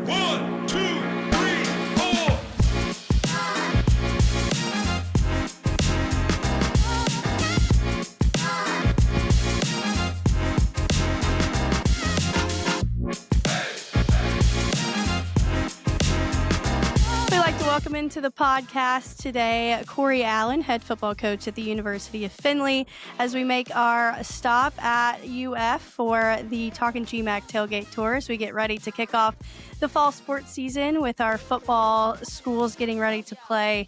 One, two, three, four. We'd like to welcome into the podcast today Kory Allen, head football coach at the University of Findlay, as we make our stop at UF for the Talkin G-MAC Tailgate Tour as we get ready to kick off the fall sports season with our football schools getting ready to play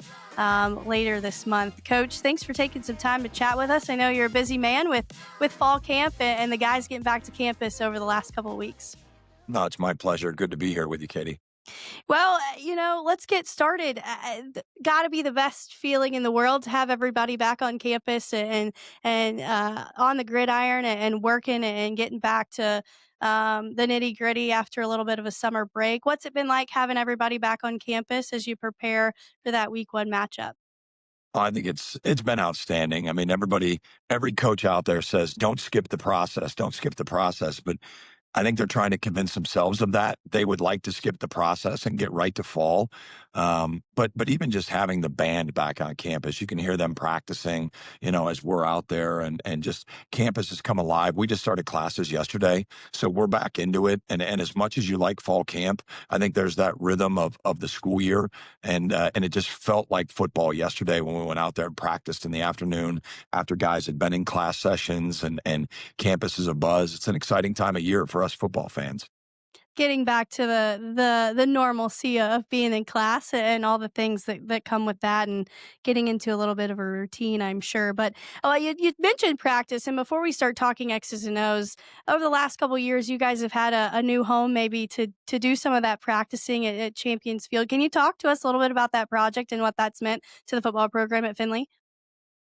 later this month. Coach, thanks for taking some time to chat with us. I know you're a busy man with fall camp and the guys getting back to campus over the last couple of weeks. No, it's my pleasure. Good to be here with you, Katie. Well, let's get started. Got to be the best feeling in the world to have everybody back on campus and on the gridiron and working and getting back to the nitty gritty after a little bit of a summer break. What's it been like having everybody back on campus as you prepare for that week one matchup? I think it's been outstanding. I mean, every coach out there says, don't skip the process, don't skip the process. But I think they're trying to convince themselves of that. They would like to skip the process and get right to fall. But even just having the band back on campus, you can hear them practicing, as we're out there and just campus has come alive. We just started classes yesterday, so we're back into it. And as much as you like fall camp, I think there's that rhythm of the school year. And it just felt like football yesterday when we went out there and practiced in the afternoon after guys had been in class sessions and campus is abuzz. It's an exciting time of year for us football fans. Getting back to the normalcy of being in class and all the things that come with that and getting into a little bit of a routine, I'm sure. But you mentioned practice, and before we start talking X's and O's, over the last couple of years, you guys have had a new home maybe to do some of that practicing at Champions Field. Can you talk to us a little bit about that project and what that's meant to the football program at Findlay?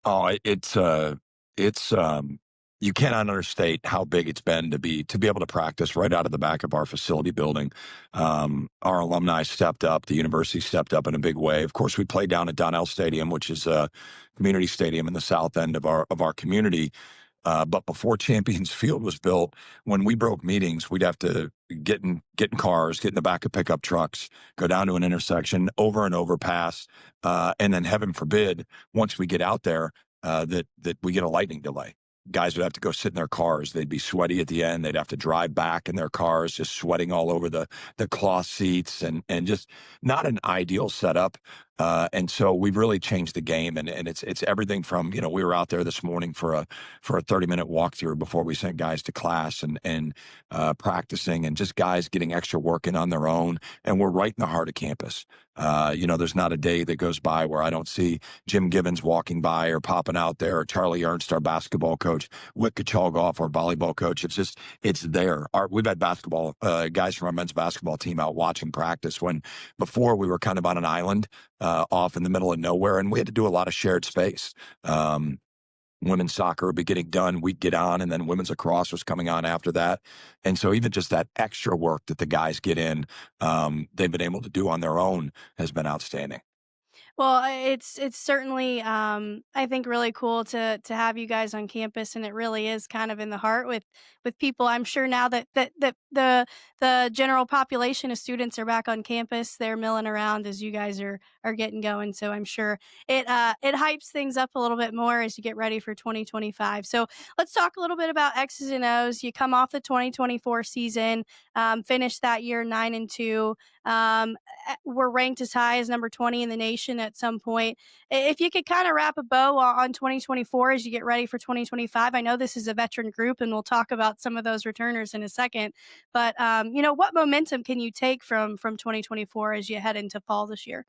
Oh, it's you cannot understate how big it's been to be able to practice right out of the back of our facility building. Our alumni stepped up, the university stepped up in a big way. Of course, we played down at Donnell Stadium, which is a community stadium in the south end of our community. But before Champions Field was built, when we broke meetings, we'd have to get in cars, get in the back of pickup trucks, go down to an intersection, over and overpass, and then heaven forbid, once we get out there, that we get a lightning delay. Guys would have to go sit in their cars. They'd be sweaty at the end. They'd have to drive back in their cars, just sweating all over the cloth seats and just not an ideal setup. And so we've really changed the game, and it's everything from, we were out there this morning for a 30-minute walkthrough before we sent guys to class and practicing, and just guys getting extra work in on their own. And we're right in the heart of campus. There's not a day that goes by where I don't see Jim Gibbons walking by or popping out there, or Charlie Ernst, our basketball coach, Wick Kachalgoff, our volleyball coach. It's there. We've had basketball guys from our men's basketball team out watching practice when before we were kind of on an island off in the middle of nowhere, and we had to do a lot of shared space. Women's soccer would be getting done, we'd get on, and then women's lacrosse was coming on after that. And so even just that extra work that the guys get in, they've been able to do on their own has been outstanding. Well, it's certainly, I think, really cool to have you guys on campus, and it really is kind of in the heart with people. I'm sure now that the general population of students are back on campus, they're milling around as you guys are getting going. So I'm sure it hypes things up a little bit more as you get ready for 2025. So let's talk a little bit about X's and O's. You come off the 2024 season, finished that year 9-2. We're ranked as high as number 20 in the nation at some point. If you could kind of wrap a bow on 2024 as you get ready for 2025, I know this is a veteran group, and we'll talk about some of those returners in a second. But what momentum can you take from 2024 as you head into fall this year?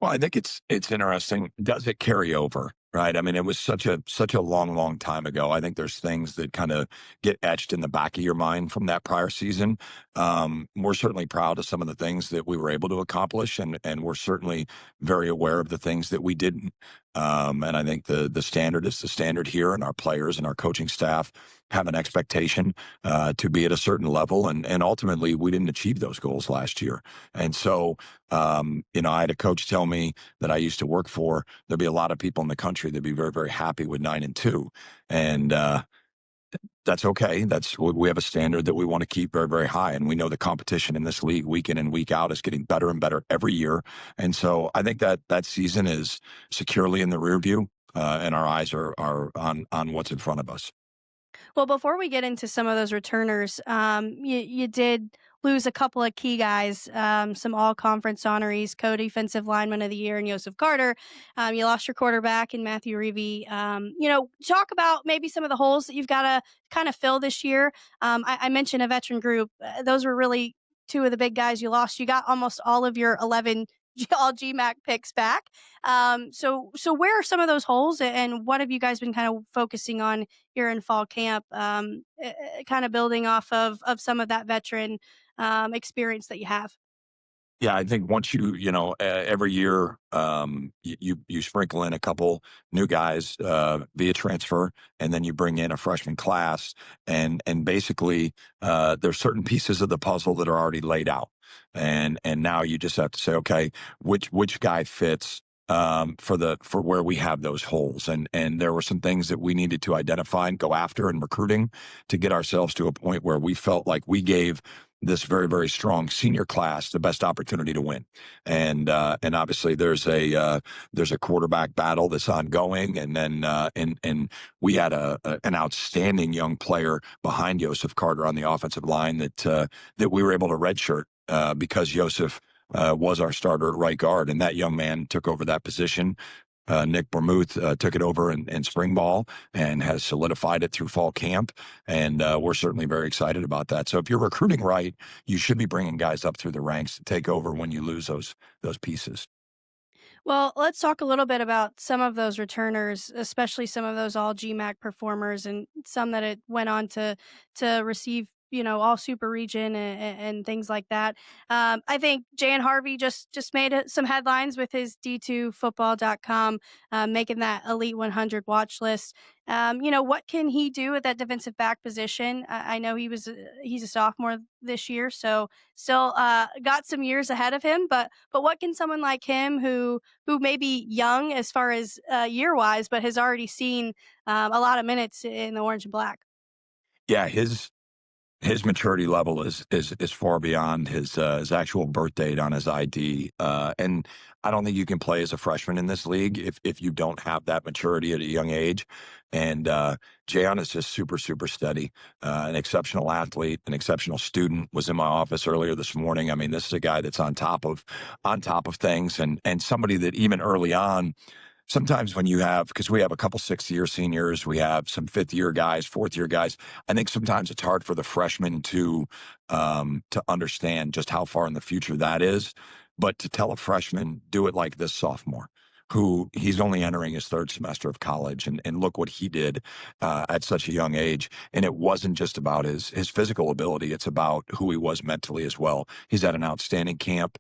Well, I think it's interesting. Does it carry over? Right. I mean, it was such a long, long time ago. I think there's things that kind of get etched in the back of your mind from that prior season. We're certainly proud of some of the things that we were able to accomplish, and we're certainly very aware of the things that we didn't. And I think the standard is the standard here, and our players and our coaching staff have an expectation to be at a certain level, and ultimately we didn't achieve those goals last year. And so, I had a coach tell me that I used to work for, there'd be a lot of people in the country that'd be very, very happy with 9-2. And That's okay. We have a standard that we want to keep very, very high, and we know the competition in this league week in and week out is getting better and better every year. And so I think that that season is securely in the rear view, and our eyes are on what's in front of us. Well, before we get into some of those returners, you did lose a couple of key guys, some all conference honorees, co-defensive lineman of the year, and Joseph Carter. You lost your quarterback in Matthew Reevy. Talk about maybe some of the holes that you've got to kind of fill this year. I mentioned a veteran group; those were really two of the big guys you lost. You got almost all of your 11 all GMAC picks back. So where are some of those holes, and what have you guys been kind of focusing on here in fall camp, kind of building off of some of that veteran experience that you have? Yeah, I think once every year, you sprinkle in a couple new guys via transfer, and then you bring in a freshman class, and basically there's certain pieces of the puzzle that are already laid out, and now you just have to say, okay, which guy fits for where we have those holes, and there were some things that we needed to identify and go after in recruiting to get ourselves to a point where we felt like we gave this very, very strong senior class the best opportunity to win. And obviously there's a quarterback battle that's ongoing. And then and we had an outstanding young player behind Joseph Carter on the offensive line that we were able to redshirt because Joseph was our starter at right guard, and that young man took over that position. Nick Bermuth took it over in spring ball and has solidified it through fall camp. And we're certainly very excited about that. So if you're recruiting right, you should be bringing guys up through the ranks to take over when you lose those pieces. Well, let's talk a little bit about some of those returners, especially some of those all GMAC performers, and some that it went on to receive, all super region and things like that. I think Jan Harvey just made some headlines with his D2football.com, making that Elite 100 watch list. What can he do at that defensive back position? I know he's a sophomore this year, so still got some years ahead of him. But what can someone like him who may be young as far as year wise, but has already seen a lot of minutes in the orange and black? Yeah, his maturity level is far beyond his actual birth date on his ID, and I don't think you can play as a freshman in this league if you don't have that maturity at a young age. And Jayon is just super super steady, an exceptional athlete, an exceptional student. Was in my office earlier this morning. I mean, this is a guy that's on top of things, and somebody that even early on. Sometimes when you have, because we have a couple 6th-year seniors, we have some 5th-year guys, 4th-year guys. I think sometimes it's hard for the freshmen to understand just how far in the future that is. But to tell a freshman, do it like this sophomore, who he's only entering his 3rd semester of college, and look what he did at such a young age. And it wasn't just about his physical ability; it's about who he was mentally as well. He's at an outstanding camp,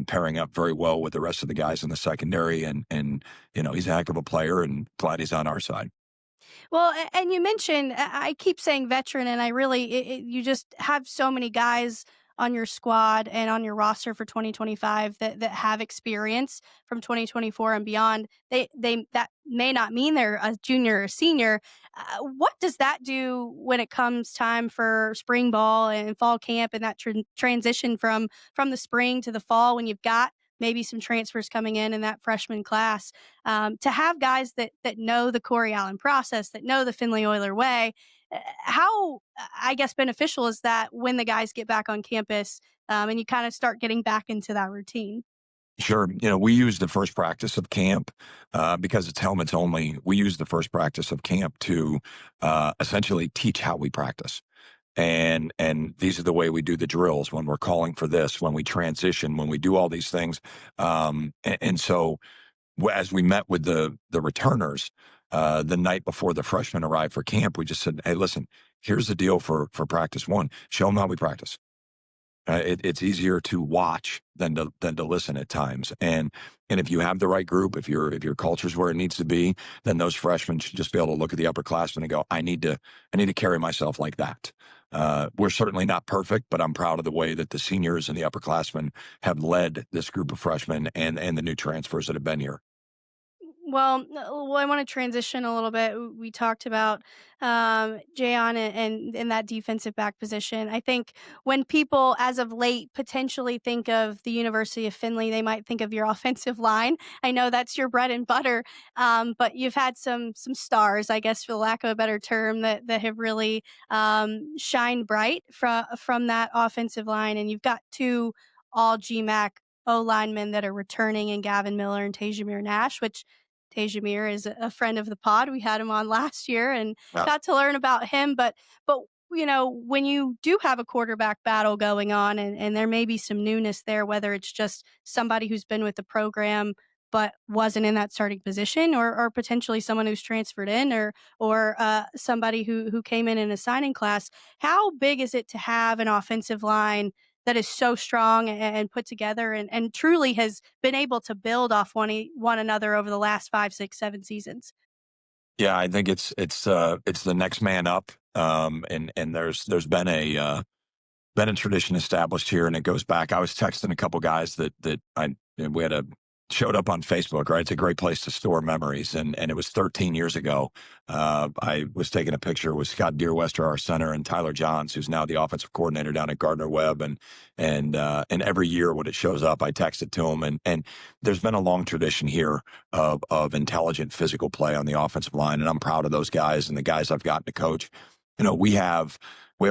pairing up very well with the rest of the guys in the secondary, and he's a heck of a player, and glad he's on our side. Well, and you mentioned, I keep saying veteran, and I really, you just have so many guys on your squad and on your roster for 2025 that have experience from 2024 and beyond. They that may not mean they're a junior or senior. What does that do when it comes time for spring ball and fall camp and that transition from the spring to the fall when you've got maybe some transfers coming in that freshman class, to have guys that know the Corey Allen process, that know the Findlay Oiler way. How, I guess, beneficial is that when the guys get back on campus, and you kind of start getting back into that routine? Sure. We use the first practice of camp because it's helmets only. We use the first practice of camp to essentially teach how we practice. And these are the way we do the drills when we're calling for this, when we transition, when we do all these things. And so as we met with the returners the night before the freshmen arrived for camp, we just said, "Hey, listen, here's the deal for practice one. Show them how we practice. It's easier to watch than to listen at times, and if you have the right group, if your culture's where it needs to be, then those freshmen should just be able to look at the upperclassmen and go, I need to carry myself like that. We're certainly not perfect, but I'm proud of the way that the seniors and the upperclassmen have led this group of freshmen and the new transfers that have been here. Well, I want to transition a little bit. We talked about Jayon and in that defensive back position. I think when people, as of late, potentially think of the University of Findlay, they might think of your offensive line. I know that's your bread and butter, but you've had some stars, I guess, for the lack of a better term, that have really shined bright from that offensive line, and you've got two all GMAC O linemen that are returning in Gavin Miller and Tajamir Nash, which Tajamir is a friend of the pod. We had him on last year and Yeah. got to learn about him. But when you do have a quarterback battle going on and there may be some newness there, whether it's just somebody who's been with the program but wasn't in that starting position, or potentially someone who's transferred in, or somebody who came in a signing class. How big is it to have an offensive line that is so strong and put together and truly has been able to build off one another over the last 5, 6, 7 seasons? Yeah, I think it's the next man up. And there's been a tradition established here, and it goes back. I was texting a couple guys that I and we had a showed up on Facebook. Right, it's a great place to store memories, and it was 13 years ago. I was taking a picture with Scott Deerwester, our center, and Tyler Johns, who's now the offensive coordinator down at Gardner Webb, and every year when it shows up, I text it to him, and there's been a long tradition here of intelligent physical play on the offensive line, and I'm proud of those guys and the guys I've gotten to coach. We have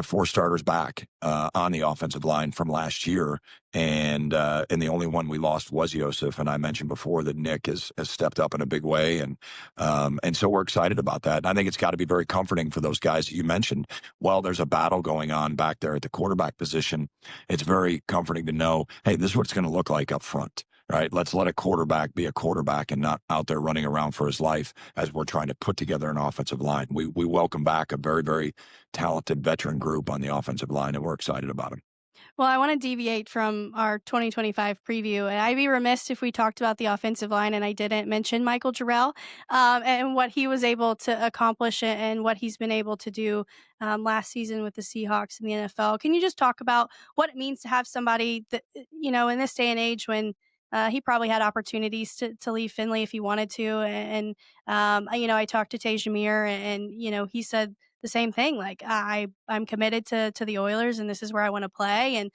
four starters back on the offensive line from last year, and the only one we lost was Yosef. And I mentioned before that Nick has stepped up in a big way, and so we're excited about that. And I think it's got to be very comforting for those guys that you mentioned. While there's a battle going on back there at the quarterback position, it's very comforting to know, hey, this is what it's going to look like up front. Right. Let's let a quarterback be a quarterback and not out there running around for his life as we're trying to put together an offensive line. We welcome back a very, very talented veteran group on the offensive line, and we're excited about them. Well, I want to deviate from our 2025 preview, and I'd be remiss if we talked about the offensive line and I didn't mention Michael Jarrell and what he was able to accomplish and what he's been able to do last season with the Seahawks in the NFL. Can you just talk about what it means to have somebody that, in this day and age when he probably had opportunities to leave Findlay if he wanted to. I talked to Tajamir and he said the same thing. Like I'm committed to the Oilers and this is where I want to play. And,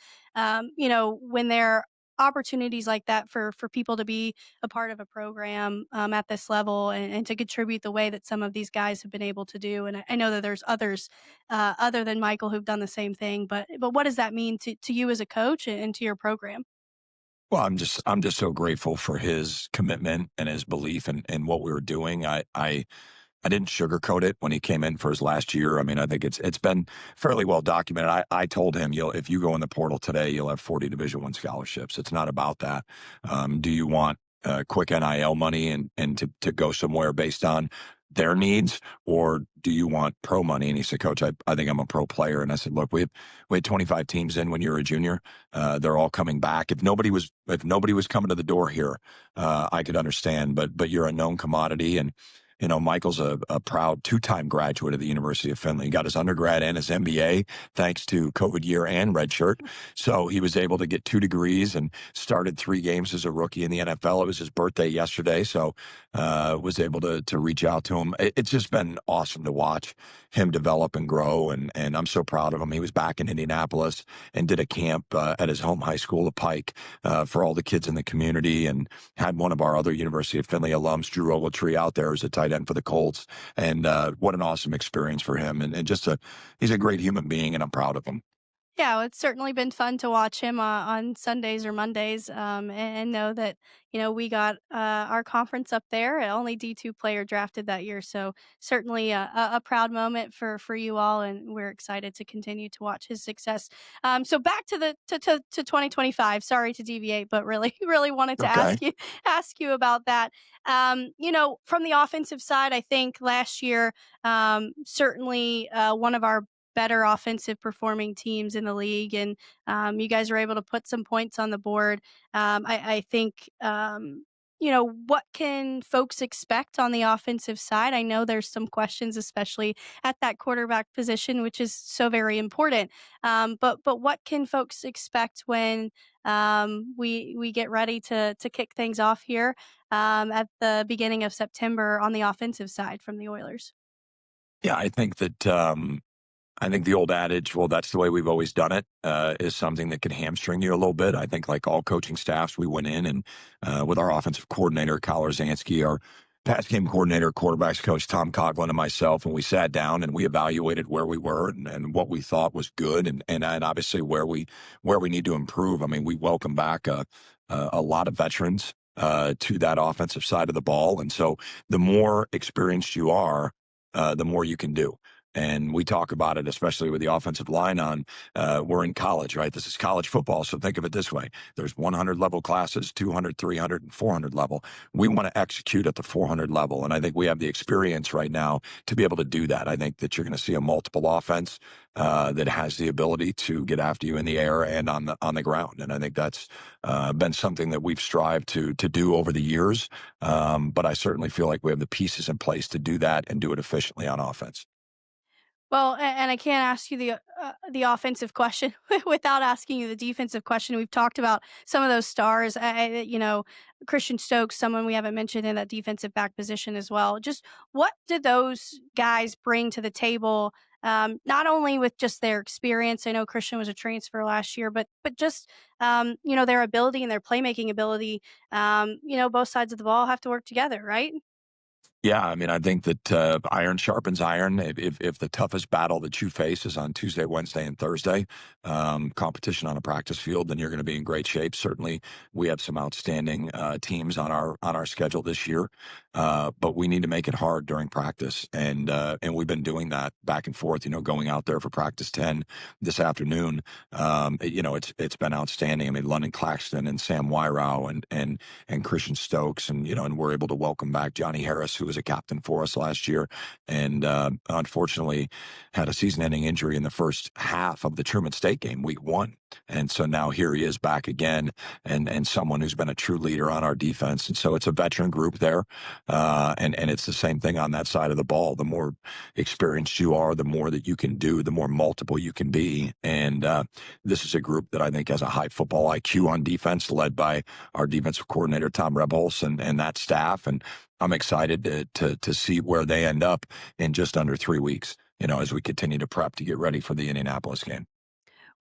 when there are opportunities like that for people to be a part of a program at this level and to contribute the way that some of these guys have been able to do. And I know that there's others other than Michael who've done the same thing, but what does that mean to you as a coach and to your program? Well, I'm just so grateful for his commitment and his belief in what we were doing. I didn't sugarcoat it when he came in for his last year. I mean, I think it's been fairly well documented. I told him, if you go in the portal today, you'll have 40 Division I scholarships. It's not about that. Do you want quick NIL money and to go somewhere based on their needs, or do you want pro money? And he said, Coach, I think I'm a pro player. And I said, look, we had 25 teams in when you were a junior. They're all coming back. If nobody was coming to the door here, I could understand. But you're a known commodity, and Michael's a proud two-time graduate of the University of Findlay. He got his undergrad and his MBA thanks to COVID year and redshirt. So he was able to get 2 degrees and started 3 games as a rookie in the NFL. It was his birthday yesterday, so was able to reach out to him. It's just been awesome to watch him develop and grow, and I'm so proud of him. He was back in Indianapolis and did a camp at his home high school, at Pike, for all the kids in the community, and had one of our other University of Findlay alums, Drew Ogletree, out there as a tight end for the Colts. And what an awesome experience for him. And he's a great human being, and I'm proud of him. Yeah, well, it's certainly been fun to watch him on Sundays or Mondays, and know that we got our conference up there. Only D2 player drafted that year, so certainly a proud moment for you all, and we're excited to continue to watch his success. So back to the to 2025. Sorry to deviate, but really really wanted to Okay. ask you about that. From the offensive side, I think last year certainly one of our better offensive performing teams in the league, and you guys were able to put some points on the board. I think what can folks expect on the offensive side? I know there's some questions, especially at that quarterback position, which is so very important. But what can folks expect when we get ready to kick things off here at the beginning of September on the offensive side from the Oilers? Yeah, I think the old adage, well, that's the way we've always done it, is something that can hamstring you a little bit. I think, like all coaching staffs, we went in and with our offensive coordinator, Kyle Zansky, our pass game coordinator, quarterbacks coach, Tom Coughlin, and myself, and we sat down and we evaluated where we were and what we thought was good and obviously where we need to improve. I mean, we welcome back a lot of veterans to that offensive side of the ball. And so the more experienced you are, the more you can do. And we talk about it, especially with the offensive line on, we're in college, right? This is college football. So think of it this way. There's 100 level classes, 200, 300, and 400 level. We want to execute at the 400 level. And I think we have the experience right now to be able to do that. I think that you're going to see a multiple offense that has the ability to get after you in the air and on the ground. And I think that's been something that we've strived to do over the years. But I certainly feel like we have the pieces in place to do that and do it efficiently on offense. Well, and I can't ask you the offensive question without asking you the defensive question. We've talked about some of those stars. Christian Stokes, someone we haven't mentioned in that defensive back position as well. Just what do those guys bring to the table? Not only with just their experience. I know Christian was a transfer last year, but just their ability and their playmaking ability. Both sides of the ball have to work together, right? Yeah, I mean, I think that iron sharpens iron. If the toughest battle that you face is on Tuesday, Wednesday, and Thursday, competition on a practice field, then you're going to be in great shape. Certainly, we have some outstanding teams on our schedule this year, but we need to make it hard during practice, and we've been doing that back and forth. Going out there for practice 10 this afternoon. It's been outstanding. I mean, London Claxton and Sam Wyrow and Christian Stokes, and we're able to welcome back Johnny Harris, who was a captain for us last year, and unfortunately had a season-ending injury in the first half of the Truman State game, week 1. And so now here he is back again, and someone who's been a true leader on our defense. And so it's a veteran group there, and it's the same thing on that side of the ball. The more experienced you are, the more that you can do, the more multiple you can be. And this is a group that I think has a high football IQ on defense, led by our defensive coordinator Tom Rebholz and that staff. And I'm excited to see where they end up in just under 3 weeks, as we continue to prep to get ready for the Indianapolis game.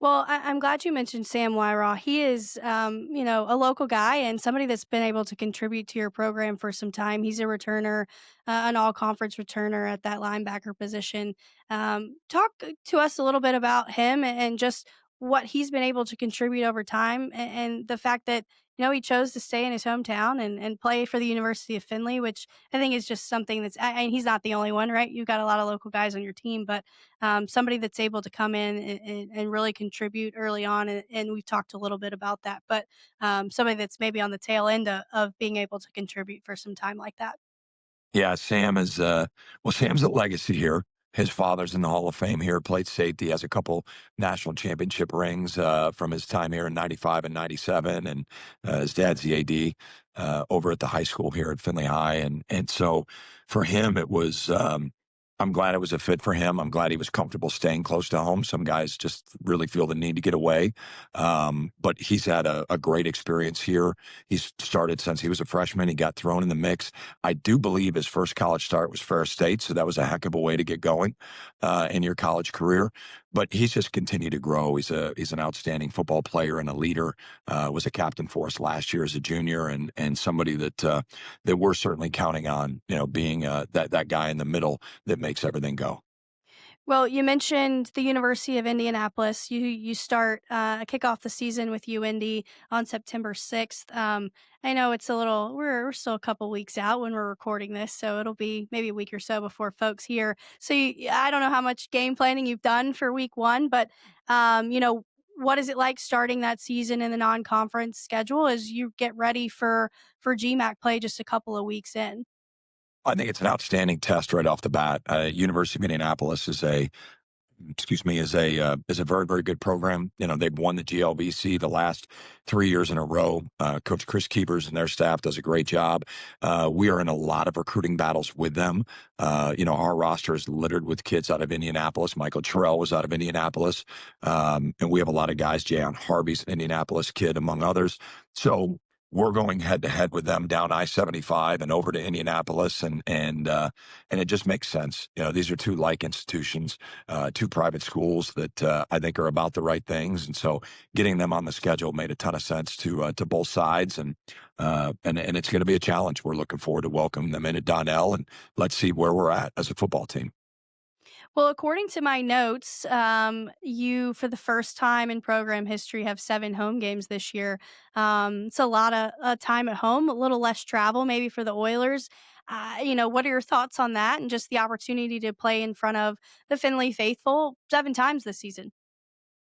Well, I'm glad you mentioned Sam Wyraw. He is, a local guy and somebody that's been able to contribute to your program for some time. He's a returner, an all-conference returner at that linebacker position. Talk to us a little bit about him and just what he's been able to contribute over time, and the fact that he chose to stay in his hometown and play for the University of Findlay, which I think is just something that's. He's not the only one, right? You've got a lot of local guys on your team, but somebody that's able to come in and really contribute early on. And we've talked a little bit about that, but somebody that's maybe on the tail end of being able to contribute for some time like that. Yeah, Sam's a legacy here. His father's in the Hall of Fame here, played safety, has a couple national championship rings from his time here in 95 and 97. And his dad's the AD over at the high school here at Findlay High. And so for him, I'm glad it was a fit for him. I'm glad he was comfortable staying close to home. Some guys just really feel the need to get away. But he's had a great experience here. He's started since he was a freshman. He got thrown in the mix. I do believe his first college start was Ferris State, so that was a heck of a way to get going in your college career. But he's just continued to grow. He's an outstanding football player and a leader. Was a captain for us last year as a junior, and somebody that we're certainly counting on. Being that guy in the middle that makes everything go. Well, you mentioned the University of Indianapolis. You start kick off the season with UIndy on September 6th. I know it's a little we're still a couple weeks out when we're recording this, so it'll be maybe a week or so before folks hear. So I don't know how much game planning you've done for week 1, but what is it like starting that season in the non-conference schedule as you get ready for GMAC play just a couple of weeks in? I think it's an outstanding test right off the bat. University of Indianapolis is a excuse me, is a very, very good program. They've won the GLBC the last 3 years in a row. Coach Chris Keevers and their staff does a great job. We are in a lot of recruiting battles with them. Our roster is littered with kids out of Indianapolis. Michael Terrell was out of Indianapolis. And we have a lot of guys. Jayon Harvey's an Indianapolis kid, among others. So we're going head to head with them down I-75 and over to Indianapolis, and it just makes sense. These are two like institutions, two private schools that I think are about the right things, and so getting them on the schedule made a ton of sense to both sides, and it's going to be a challenge. We're looking forward to welcoming them in at Donnell, and let's see where we're at as a football team. Well, according to my notes, you, for the first time in program history, have 7 home games this year. It's a lot of time at home, a little less travel maybe for the Oilers. What are your thoughts on that and just the opportunity to play in front of the Findlay faithful 7 times this season?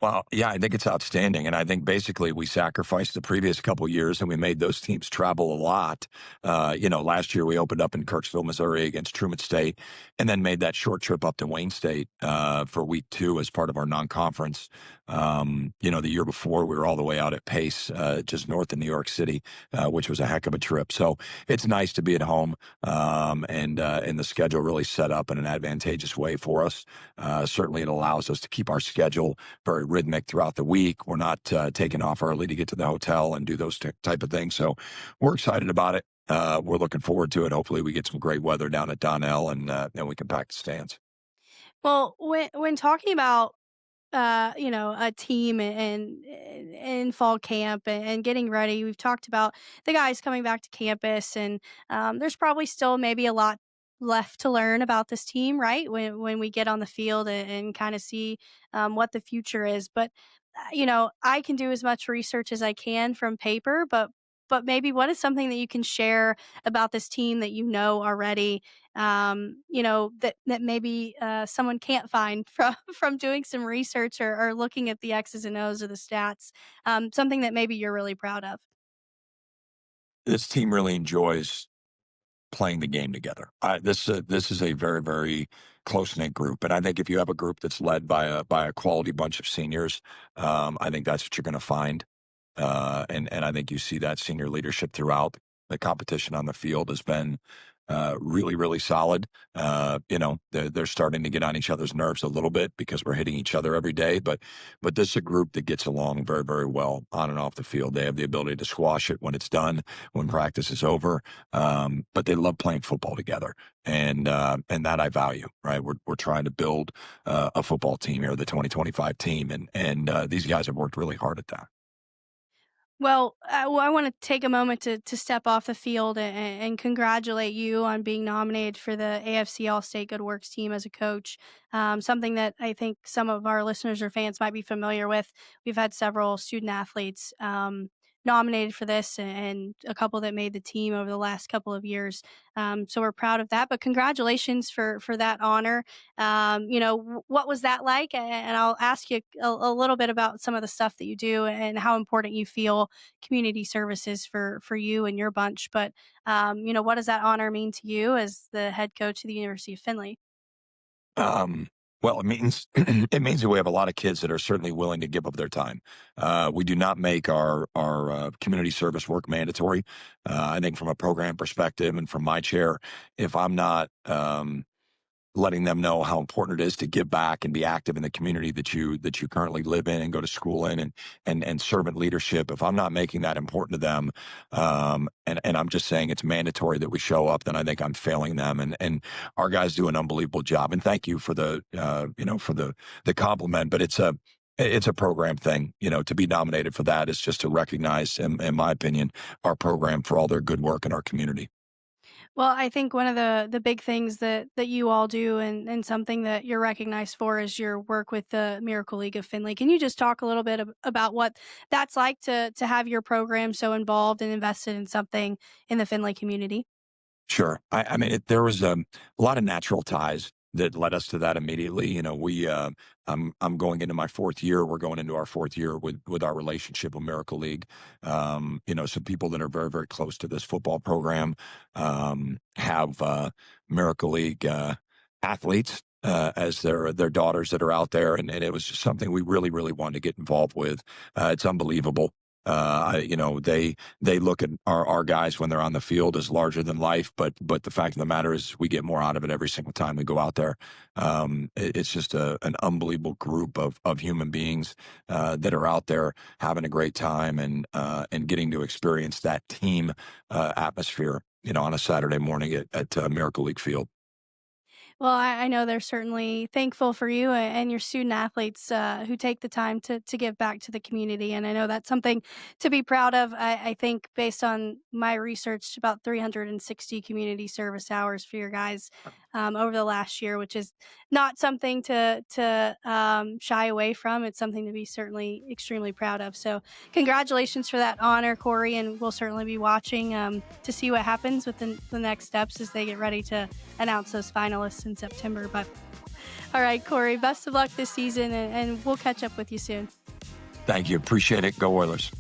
Well, yeah, I think it's outstanding. And I think basically we sacrificed the previous couple years and we made those teams travel a lot. Last year we opened up in Kirksville, Missouri against Truman State and then made that short trip up to Wayne State for week 2 as part of our non-conference. The year before we were all the way out at Pace, just north of New York City, which was a heck of a trip. So it's nice to be at home, and the schedule really set up in an advantageous way for us. Certainly it allows us to keep our schedule very rhythmic throughout the week. We're not taking off early to get to the hotel and do those type of things. So we're excited about it. We're looking forward to it. Hopefully we get some great weather down at Donnell and we can pack the stands. Well, when talking about a team and in fall camp and getting ready. We've talked about the guys coming back to campus, and there's probably still maybe a lot left to learn about this team, right? When we get on the field and kind of see what the future is. But I can do as much research as I can from paper, but maybe what is something that you can share about this team that you know already, that maybe someone can't find from doing some research or looking at the X's and O's or the stats, something that maybe you're really proud of. This team really enjoys playing the game together. This is a very, very close knit group, and I think if you have a group that's led by a quality bunch of seniors, I think that's what you're going to find. And I think you see that senior leadership throughout. The competition on the field has been really, really solid. They're starting to get on each other's nerves a little bit because we're hitting each other every day. But this is a group that gets along very, very well on and off the field. They have the ability to squash it when it's done, when practice is over. But they love playing football together, and that I value. Right, we're trying to build a football team here, the 2025 team, and these guys have worked really hard at that. Well, I want to take a moment to step off the field and congratulate you on being nominated for the AFC All State Good Works team as a coach. Something that I think some of our listeners or fans might be familiar with. We've had several student athletes nominated for this, and a couple that made the team over the last couple of years. So we're proud of that. But congratulations for that honor. What was that like? And I'll ask you a little bit about some of the stuff that you do and how important you feel community services for you and your bunch. But what does that honor mean to you as the head coach of the University of Findlay? Um, well, it means it means that we have a lot of kids that are certainly willing to give up their time. We do not make our community service work mandatory. I think from a program perspective and from my chair, if I'm not letting them know how important it is to give back and be active in the community that you currently live in and go to school in, and servant leadership. If I'm not making that important to them, and I'm just saying it's mandatory that we show up, then I think I'm failing them. And our guys do an unbelievable job. And thank you for the compliment. But it's a program thing. To be nominated for that is just to recognize, in my opinion, our program for all their good work in our community. Well, I think one of the big things that you all do and something that you're recognized for is your work with the Miracle League of Findlay. Can you just talk a little bit about what that's like to have your program so involved and invested in something in the Findlay community? Sure. I mean, there was a lot of natural ties that led us to that immediately. I'm going into my 4th year. We're going into our 4th year with our relationship with Miracle League. Some people that are very, very close to this football program have Miracle League athletes. as their daughters that are out there, and it was just something we really really wanted to get involved with. It's unbelievable. They look at our guys when they're on the field as larger than life, but the fact of the matter is we get more out of it every single time we go out there. It's just an unbelievable group of human beings that are out there having a great time and getting to experience that team atmosphere, on a Saturday morning at Miracle League Field. Well, I know they're certainly thankful for you and your student athletes who take the time to give back to the community. And I know that's something to be proud of. I think, based on my research, about 360 community service hours for your guys over the last year, which is not something to shy away from. It's something to be certainly extremely proud of. So, congratulations for that honor, Kory. And we'll certainly be watching to see what happens with the next steps as they get ready to announce those finalists in September. But all right, Kory, best of luck this season, and we'll catch up with you soon. Thank you. Appreciate it. Go Oilers.